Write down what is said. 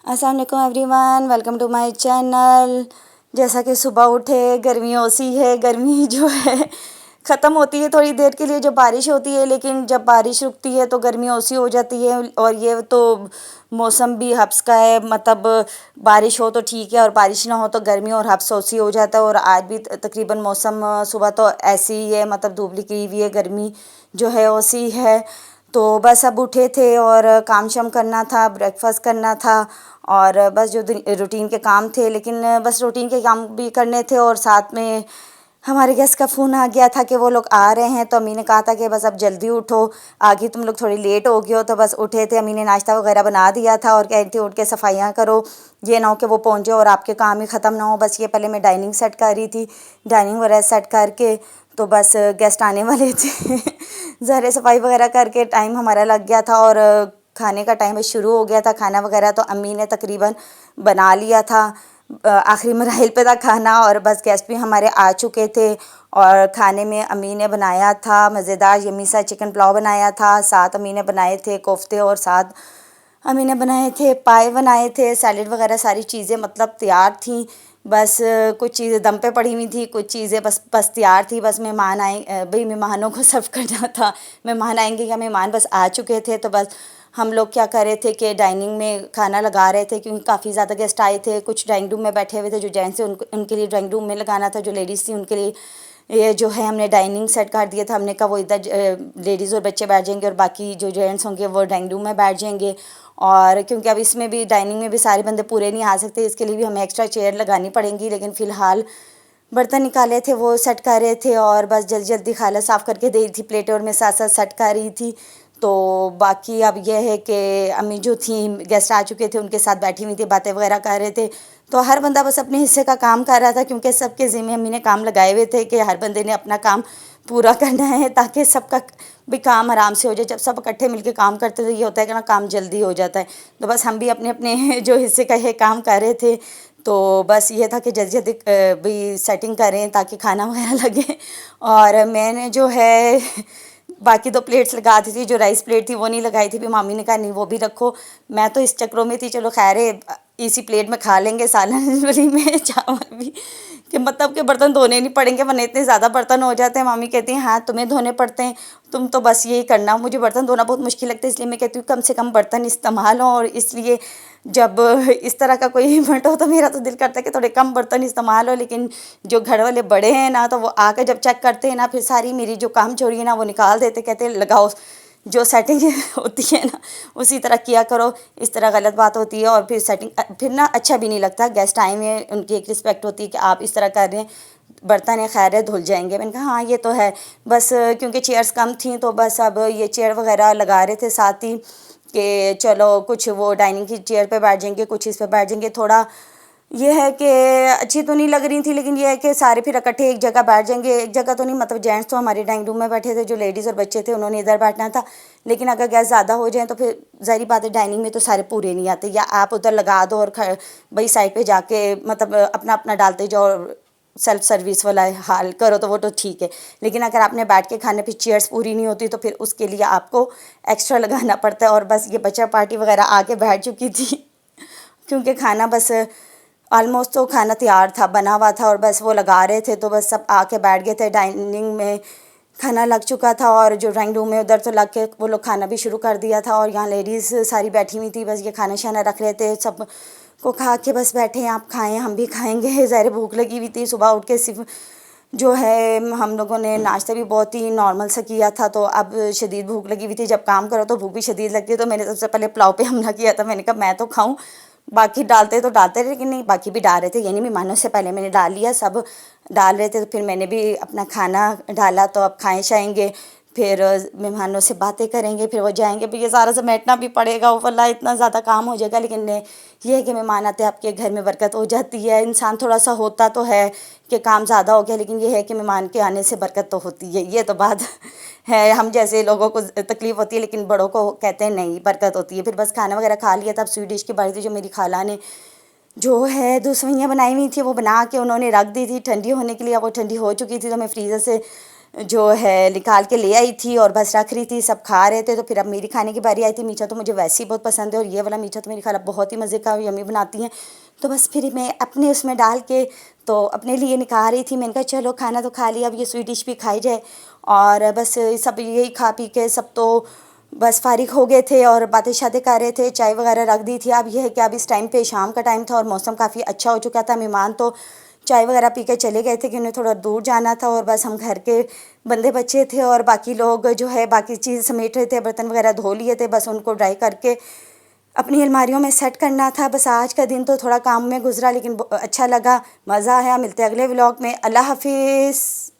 السلام علیکم everyone, welcome to my channel. جیسا کہ صبح اٹھے، گرمی اوسی ہے، گرمی جو ہے ختم ہوتی ہے تھوڑی دیر کے لیے جب بارش ہوتی ہے، لیکن جب بارش رکتی ہے تو گرمی اوسی ہو جاتی ہے۔ اور یہ تو موسم بھی حبس کا ہے، مطلب بارش ہو تو ٹھیک ہے اور بارش نہ ہو تو گرمی اور حبس اوسی ہو جاتا ہے۔ اور آج بھی تقریباً موسم صبح تو ایسی ہی ہے، مطلب دھوپ نکلی ہوئی ہے، گرمی جو ہے اوسی ہے۔ تو بس اب اٹھے تھے اور کام شام کرنا تھا، بریک فاسٹ کرنا تھا، اور بس جو روٹین کے کام تھے، لیکن بس روٹین کے کام بھی کرنے تھے۔ اور ساتھ میں ہمارے گیسٹ کا فون آ گیا تھا کہ وہ لوگ آ رہے ہیں، تو امی نے کہا تھا کہ بس اب جلدی اٹھو، آگے تم لوگ تھوڑی لیٹ ہو گئے ہو۔ تو بس اٹھے تھے، امی نے ناشتہ وغیرہ بنا دیا تھا اور کہتی اٹھ کے صفائیاں کرو، یہ نہ ہو کہ وہ پہنچے اور آپ کے کام ہی ختم نہ ہو۔ بس یہ پہلے میں ڈائننگ سیٹ کر رہی تھی، ڈائننگ وغیرہ سیٹ کر کے تو بس گیسٹ آنے والے تھے ظاہر صفائی وغیرہ کر کے ٹائم ہمارا لگ گیا تھا اور کھانے کا ٹائم شروع ہو گیا تھا۔ کھانا وغیرہ تو امی نے تقریباً بنا لیا تھا، آخری مراحل پہ تھا کھانا، اور بس گیسٹ بھی ہمارے آ چکے تھے۔ اور کھانے میں امی نے بنایا تھا مزیدار یمی سا چکن پلاؤ بنایا تھا، ساتھ امی نے بنائے تھے کوفتے، اور ساتھ امی نے بنائے تھے پائے بنائے تھے، سیلیڈ وغیرہ ساری چیزیں مطلب تیار تھیں۔ بس کچھ چیزیں دم پہ پڑی ہوئی تھیں، کچھ چیزیں بس تیار تھی، بس مہمان آئیں بھئی مہمانوں کو سرو کرنا تھا۔ مہمان آئیں گے یا مہمان بس آ چکے تھے، تو بس ہم لوگ کیا کر رہے تھے کہ ڈائننگ میں کھانا لگا رہے تھے، کیونکہ کافی زیادہ گیسٹ آئے تھے۔ کچھ ڈرائنگ روم میں بیٹھے ہوئے تھے، جو جینٹس تھے ان کے لیے ڈرائنگ روم میں لگانا تھا، جو لیڈیز تھیں ان کے لیے یہ جو ہے ہم نے ڈائننگ سیٹ کر دیا تھا۔ ہم نے کہا وہ ادھر لیڈیز اور بچے بیٹھ جائیں گے اور باقی جو جینٹس ہوں گے وہ ڈرائنگ روم میں بیٹھ جائیں گے۔ اور کیونکہ اب اس میں بھی ڈائننگ میں بھی سارے بندے پورے نہیں آ سکتے، اس کے لیے بھی ہمیں ایکسٹرا چیئر لگانی پڑیں گی، لیکن فی الحال برتن نکالے تھے وہ سیٹ کر رہے تھے، اور بس جلدی جلدی خالہ صاف کر کے دے رہی تھی پلیٹیں، اور میں ساتھ ساتھ سیٹ کر رہی تھی۔ تو باقی اب یہ ہے کہ امی جو تھیں گیسٹ آ چکے تھے ان کے ساتھ بیٹھی ہوئی تھی، باتیں وغیرہ کر رہے تھے، تو ہر بندہ بس اپنے حصے کا کام کر رہا تھا، کیونکہ سب کے ذمہ امی نے کام لگائے ہوئے تھے کہ ہر بندے نے اپنا کام پورا کرنا ہے، تاکہ سب کا بھی کام آرام سے ہو جائے۔ جب سب اکٹھے مل کے کام کرتے تو یہ ہوتا ہے کہ نا کام جلدی ہو جاتا ہے۔ تو بس ہم بھی اپنے اپنے جو حصے کا یہ کام کر رہے تھے، تو بس یہ تھا کہ جلدی جلدی بھی سیٹنگ کریں تاکہ کھانا وغیرہ لگے۔ اور میں نے جو ہے باقی 2 پلیٹس لگا دی تھی، جو رائس پلیٹ تھی وہ نہیں لگائی تھی، پھر مامی نے کہا نہیں وہ بھی رکھو۔ میں تو اس چکروں میں تھی چلو خیر ہے اسی پلیٹ میں کھا لیں گے سالن والی میں چاول بھی، کہ مطلب کہ برتن دھونے نہیں پڑیں گے، ورنہ اتنے زیادہ برتن ہو جاتے ہیں۔ مامی کہتی ہیں ہاں تمہیں دھونے پڑتے ہیں، تم تو بس یہی کرنا، مجھے برتن دھونا بہت مشکل لگتا ہے، اس لیے میں کہتی ہوں کم سے کم برتن استعمال ہوں۔ اور اس لیے جب اس طرح کا کوئی ایونٹ ہو تو میرا تو دل کرتا ہے کہ تھوڑے کم برتن استعمال ہو، لیکن جو گھر والے بڑے ہیں نا تو وہ آ کے جب چیک کرتے ہیں نا، پھر ساری میری جو کام چوری ہے نا وہ نکال دیتے، کہتے ہیں لگاؤ جو سیٹنگ ہوتی ہے نا اسی طرح کیا کرو، اس طرح غلط بات ہوتی ہے۔ اور پھر سیٹنگ پھر نا اچھا بھی نہیں لگتا، گیسٹ آئے ہوئے ہیں ان کی ایک رسپیکٹ ہوتی ہے کہ آپ اس طرح کر رہے ہیں، برتن ہے خیر ہے دھل جائیں گے۔ میں نے کہا ہاں یہ تو ہے، بس کیونکہ چیئرز کم تھیں تو بس اب یہ چیئر وغیرہ لگا رہے تھے ساتھ ہی کہ چلو کچھ وہ ڈائننگ کی چیئر پہ بیٹھ جائیں گے، کچھ اس پہ بیٹھ جائیں گے۔ تھوڑا یہ ہے کہ اچھی تو نہیں لگ رہی تھی، لیکن یہ ہے کہ سارے پھر اکٹھے ایک جگہ بیٹھ جائیں گے، ایک جگہ تو نہیں، مطلب جینٹس تو ہمارے ڈرائنگ روم میں بیٹھے تھے، جو لیڈیز اور بچے تھے انہوں نے ادھر بیٹھنا تھا، لیکن اگر گیس زیادہ ہو جائیں تو پھر ظاہری بات ہے ڈائننگ میں تو سارے پورے نہیں آتے، یا آپ ادھر لگا دو اور بھائی سائڈ پہ جا کے مطلب اپنا اپنا ڈالتے جاؤ، سیلف سروس والا حال کرو تو وہ تو ٹھیک ہے، لیکن اگر آپ نے بیٹھ کے کھانے پہ چیئرز پوری نہیں ہوتی تو پھر اس کے لیے آپ کو ایکسٹرا لگانا پڑتا ہے۔ اور بس یہ بچہ پارٹی وغیرہ آ کے بیٹھ چکی تھی کیونکہ کھانا بس آلموسٹ تو کھانا تیار تھا بنا ہوا تھا، اور بس وہ لگا رہے تھے، تو بس سب آ کے بیٹھ گئے تھے۔ ڈائننگ میں کھانا لگ چکا تھا اور جو ڈرائنگ روم میں ادھر تو لگ کے وہ لوگ کھانا بھی شروع کر دیا تھا، اور یہاں لیڈیز ساری بیٹھی ہوئی تھی، بس یہ کھانا شانا رکھ رہے تھے، سب کو کھا کے بس بیٹھے ہیں آپ کھائیں ہم بھی کھائیں گے، ظاہر بھوک لگی ہوئی تھی۔ صبح اٹھ کے صرف جو ہے ہم لوگوں نے ناشتہ بھی بہت ہی نارمل سا کیا تھا، تو اب شدید بھوک لگی ہوئی تھی، جب کام کرو تو بھوک بھی شدید لگتی ہے، تو میں نے سب سے پہلے پلاؤ پہ حملہ کیا تھا، میں نے کہا میں تو کھاؤں، باقی ڈالتے تو ڈالتے رہے، لیکن نہیں باقی بھی ڈال رہے تھے، یعنی مہمانوں سے پہلے میں نے ڈال لیا، سب ڈال رہے تھے تو پھر میں نے بھی اپنا کھانا ڈالا، تو اب کھائیں شائیں گے، پھر مہمانوں سے باتیں کریں گے، پھر وہ جائیں گے، پھر یہ سارا سمیٹنا بھی پڑے گا، واللہ اتنا زیادہ کام ہو جائے گا، لیکن یہ ہے کہ مہمان آتے آپ کے گھر میں برکت ہو جاتی ہے، انسان تھوڑا سا ہوتا تو ہے کہ کام زیادہ ہو گیا، لیکن یہ ہے کہ مہمان کے آنے سے برکت تو ہوتی ہے، یہ تو بات ہے، ہم جیسے لوگوں کو تکلیف ہوتی ہے لیکن بڑوں کو کہتے ہیں نہیں برکت ہوتی ہے۔ پھر بس کھانا وغیرہ کھا لیا، تب سویٹ ڈش کی باری تھی، جو میری خالہ نے جو ہے دوسوئیاں بنائی ہوئی تھی وہ بنا کے انہوں نے رکھ دی تھی ٹھنڈی ہونے کے لیے، اب وہ ٹھنڈی ہو چکی تھی تو میں فریزر سے جو ہے نکال کے لے آئی تھی اور بس رکھ رہی تھی، سب کھا رہے تھے. تو پھر اب میری کھانے کی باری آئی تھی. میٹھا تو مجھے ویسے ہی بہت پسند ہے، اور یہ والا میٹھا تو میری خالہ بہت ہی مزے کا یمی بناتی ہیں. تو بس پھر میں اپنے اس میں ڈال کے تو اپنے لیے نکال رہی تھی. میں نے کہا چلو کھانا تو کھا لیا، اب یہ سویٹ ڈش بھی کھائی جائے. اور بس سب یہی کھا پی کے سب تو بس فارغ ہو گئے تھے اور باتیں شاتیں کر رہے تھے. چائے وغیرہ رکھ دی تھی. اب یہ ہے کہ اب اس ٹائم پہ شام کا ٹائم تھا اور موسم کافی اچھا ہو چکا تھا. مہمان تو چائے وغیرہ پی کے چلے گئے تھے کہ انہیں تھوڑا دور جانا تھا، اور بس ہم گھر کے بندے بچے تھے اور باقی لوگ جو ہے باقی چیز سمیٹ رہے تھے. برتن وغیرہ دھو لیے تھے، بس ان کو ڈرائی کر کے اپنی الماریوں میں سیٹ کرنا تھا. بس آج کا دن تو تھوڑا کام میں گزرا، لیکن اچھا لگا، مزہ آیا. ملتے اگلے ولاگ میں. اللہ حافظ.